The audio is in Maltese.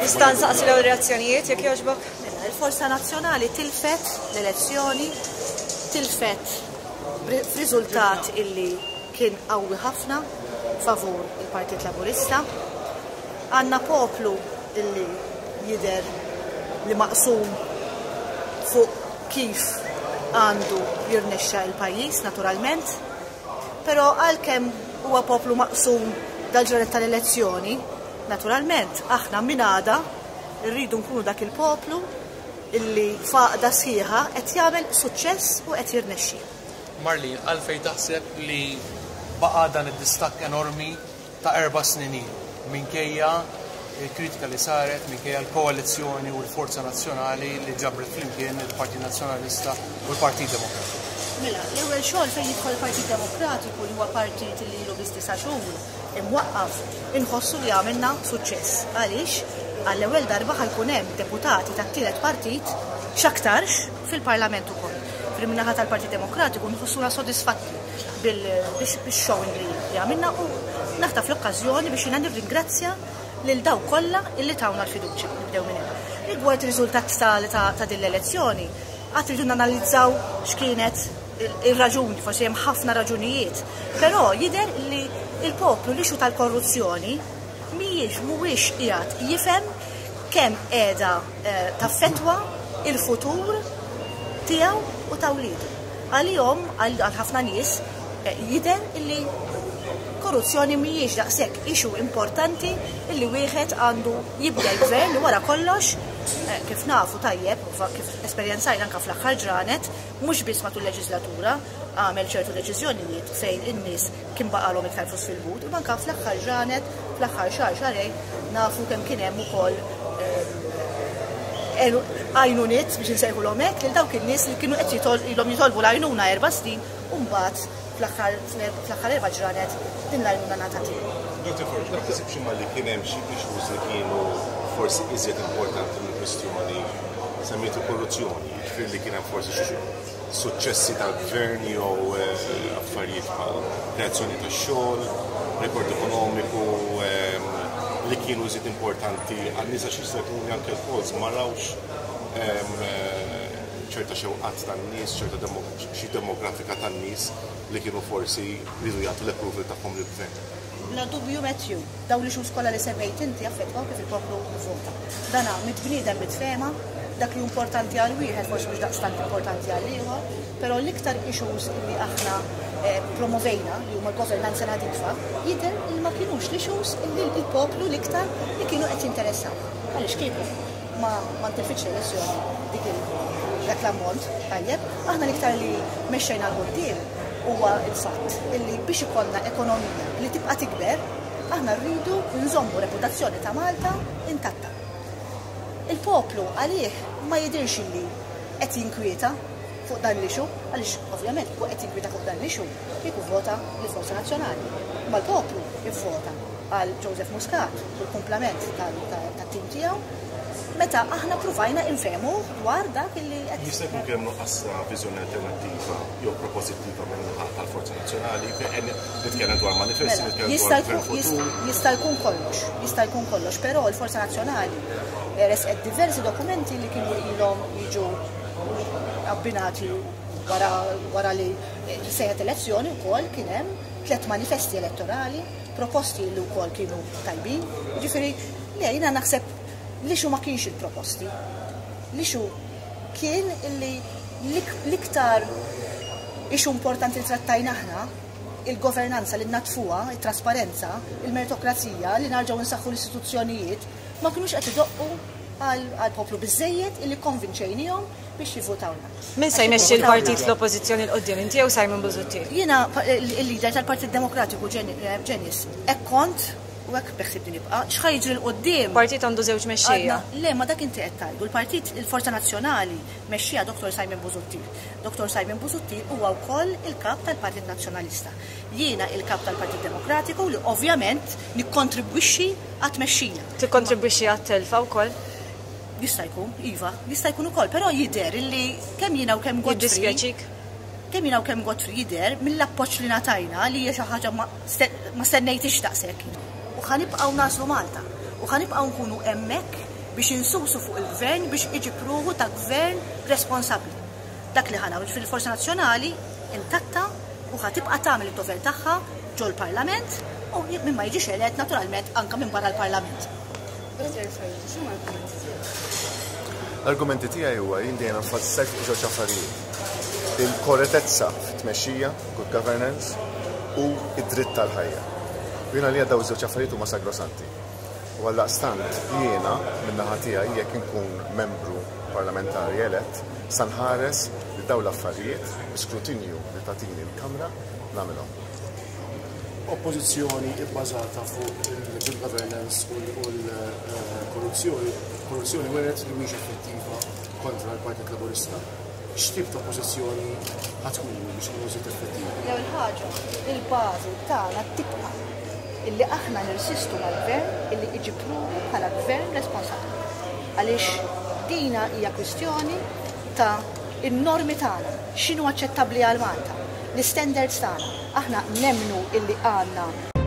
Tista' nsaqsi l-reazzjonijiet jekk jogħġbok? Il-Forza Nazzjonali tilfet l-elezzjoni, tilfet f'riżultat illi kien qawwi ħafna favur il-Partit Laburista. Għandna poplu illi jidher li maqsum fuq kif għandu jirnexxa il-pajjiż naturalment, però għalkemm huwa poplu maqsum dal-ġranet tal-elezzjoni, naturalment aħna minn għada rridu nkunu dak il-poplu illi faqda sħiħa qed jagħmel suċċess u qed jirnexxi. Marlene, għalfejn taħseb li baqa' dan id-distakk enormi ta' 4 snin minkejja il-kritika li saret minkejja l-koalizzjoni u l-Forza Nazzjonali li ġabret flimkien il-Partit Nazzjonalista u l-Partit Demokratiku. Mela, l-ewwel xogħol fejn jidħol il-Partit Demokratiku li huwa partit li ilu biss 9 xhur imwaqqaf inħossu li għamilna suċċess. Għaliex għall-ewwel darba ħajkun hemm deputati tat-tielet partit x'aktarx fil-Parlament ukoll. Fil-minaħa tal-Partit Demokratiku nħossuna sodisfatti bix-xogħol li għamilna u naħtaf l-okkażjoni biex jiena nirringrazzja lil daw kollha illi tawna l-fiduċja nibdew minn hemm. Rigward ir-riżultat ta' din l-elezzjoni, qatt iridu nanalizzaw x'kienet ir-raġuni, forsi hemm ħafna raġunijiet, però jidher li il-poplu li xu tal-korruzzjoni mhuwiex qiegħed jifhem kemm qiegħda taffettwa il-futur tiegħu u ta' wliedu. Għalihom għal ħafna nies jidher li korruzzjoni mhijiex daqshekk ixu importanti illi wieħed għandu jibda l-gvern li wara kollox kif nafu tajjeb, kif esperjenzajna anke fl-aħħar ġranet, mhux biss matul leġislatura għamel ċertu deċiżjonijiet fejn in-nies kien baqalhom iktar flus fil-but, u anke fl-aħħar ġranet, fl-aħħar xarejn nafu kemm kien hemm ukoll għajnuniet biex nsejħulhom hekk lil dawk in-nies li kienu qed ilhom jitolbu l-għajnuna 4 snin u mbagħad fl-aħħar 4 ġranet din l-għajnuna ngħatat. Dr. Forġ, ma taħsibx li kien hemm xi issues li kienu forsi iżjed importanti mill kwestjoni semmejtu korruzzjoni, jiġifieri li kien hemm forsi xi suċċessi tal-gvern jew affarijiet bħal kreazzjoni tax-xogħol, rekord ekonomiku li kienu iżjed importanti għan-nies għax jista' jkun anke l-polls ma rawx ċerta xewqat tan-nies, ċerta xi demografika tan-nies li kienu forsi ridu jagħtu l-approval tagħhom lill-gvern. Bla dubju Matthew, dawn li xhur kollha li semmejt inti affettwaw kif il-poplu vvota. Dana mit-bniedem mitfehma, dak li importanti għal wieħed forsi mhux daqstant importanti għal ieħor, però l-iktar issues li aħna promovejna li huma l-governanza nadifa, jidher li ma kienux l-issues li l-poplu l-iktar li kienu qed jinteressaw. Għaliex kieku ma ntilfitx l-elezzjoni dik dak l-ammont, tajjeb, aħna l-iktar li mexxejna l-qudiem huwa l-fatt illi biex ikollna ekonomija li tibqa' tikber, aħna rridu nżommu reputazzjoni ta' Malta intatta. Il-poplu għalih ma jidirx li qed jinkwieta fuq dan l-ixu, għaliex ovvjament fuq qed jinkwieta fuq dan l-ixu kieku vvota lill-Forza Nazzjonali. Ma l-poplu jivvota għal Joseph Muscat u l-kumplament tat-tim tiegħu meta aħna provajna infehmu dwar dak illi qed jista' jkun kemm nuqqas viżjoni alternattiva jew proposittiva min-naħa tal-Forza Nazzjonali nitkellem dwar manifesti, nitkellem dwar jista' jkun kollox, però l-Forza Nazzjonali resqet diversi dokumenti li kienu ilhom jiġu abbinati wara li sejħet elezzjoni wkoll kien hemm 3 manifesti elettorali, proposti li wkoll kienu tajbin, jiġifieri li jiena naħseb l-ixu ma kienx il-proposti. L-ixu kien illi l-iktar ixu importanti li trattajna aħna, il-governanza li natfuha, il-trasparenza, il-meritokrazija, li narġgħu nsaħħu l-istituzzjonijiet, ma kienux qed idoqqu għal-poplu biżżejjed illi konvinċejnihom biex jivvotawna. Min se jmexxi l-partit l-oppożizzjoni l-qudiem, inti jew Simon Busuttil? Jiena il-lider tal-Partit Demokratiku Ġenis, hekk kont u hekk beħsib nibqa' x'ħa jiġri l-qudiem. Partit għandu żewġ mexxejja. Le, ma dak inti qed tgħidu. Il-Partit il-Forza Nazzjonali mexxija Dr. Simon Busuttil. Dr. Simon Busuttil huwa wkoll il-kap tal-Partit Nazzjonalista. Jiena il-kap tal-Partit Demokratiku li ovvjament nikkontribwixxi għat-tmexxija. Tikkontribwixxi għat-telfa wkoll? Jista' jkun, iva, jista' jkun ukoll, però jidher illi kemm jiena u kemm Godfrey jidher mill-appoġġ li ngħatajna li hija xi ħaġa ma stennejtix daqshekk. U ħanibqgħu naslu Malta, u ħanibqgħu nkunu hemmhekk biex insusu fuq il-gvern biex iġipruħu ta' gvern responsabbli. Dak li ħana fil-Forza Nazzjonali intatta u ħatibqa' tagħmel id-dover tagħha ġol parlament u minn ma jiġix elett naturalment anke minn barra l-Parlament. L-argumenti tiegħi huwa jien dejjem nfassar fuq żewġ affarijiet. Il-korrettezza fit-tmexxija, good governance u id-dritt tal-ħajja. Jiena li dawn żewġ affarijiet huma sagrosanti. U għallaqstant jiena min-naħa tiegħi jekk inkun membru parlamentari elett sanħares li dawn l-affarijiet b'skrutinju li tagħtini l-Kamra nagħmilhom. Oppożizzjoni bbażata fuq il-good governance u l-korruzzjoni weret li mhix effettiva kontra l-Partit Laburista. X'tip ta' oppożizzjoni ħatkun biex tkun effettiva? L-ewwel ħaġa, il-bażi tagħna tibqa' illi aħna nirsistu mal-gvern illi iġipruħu bħala gvern responsabbli. Għaliex dina hija kwistjoni ta' in-normi tagħna, x'inhu aċċettabbli għal Malta, l-standards tagħna. Aħna nemmnu illi għandna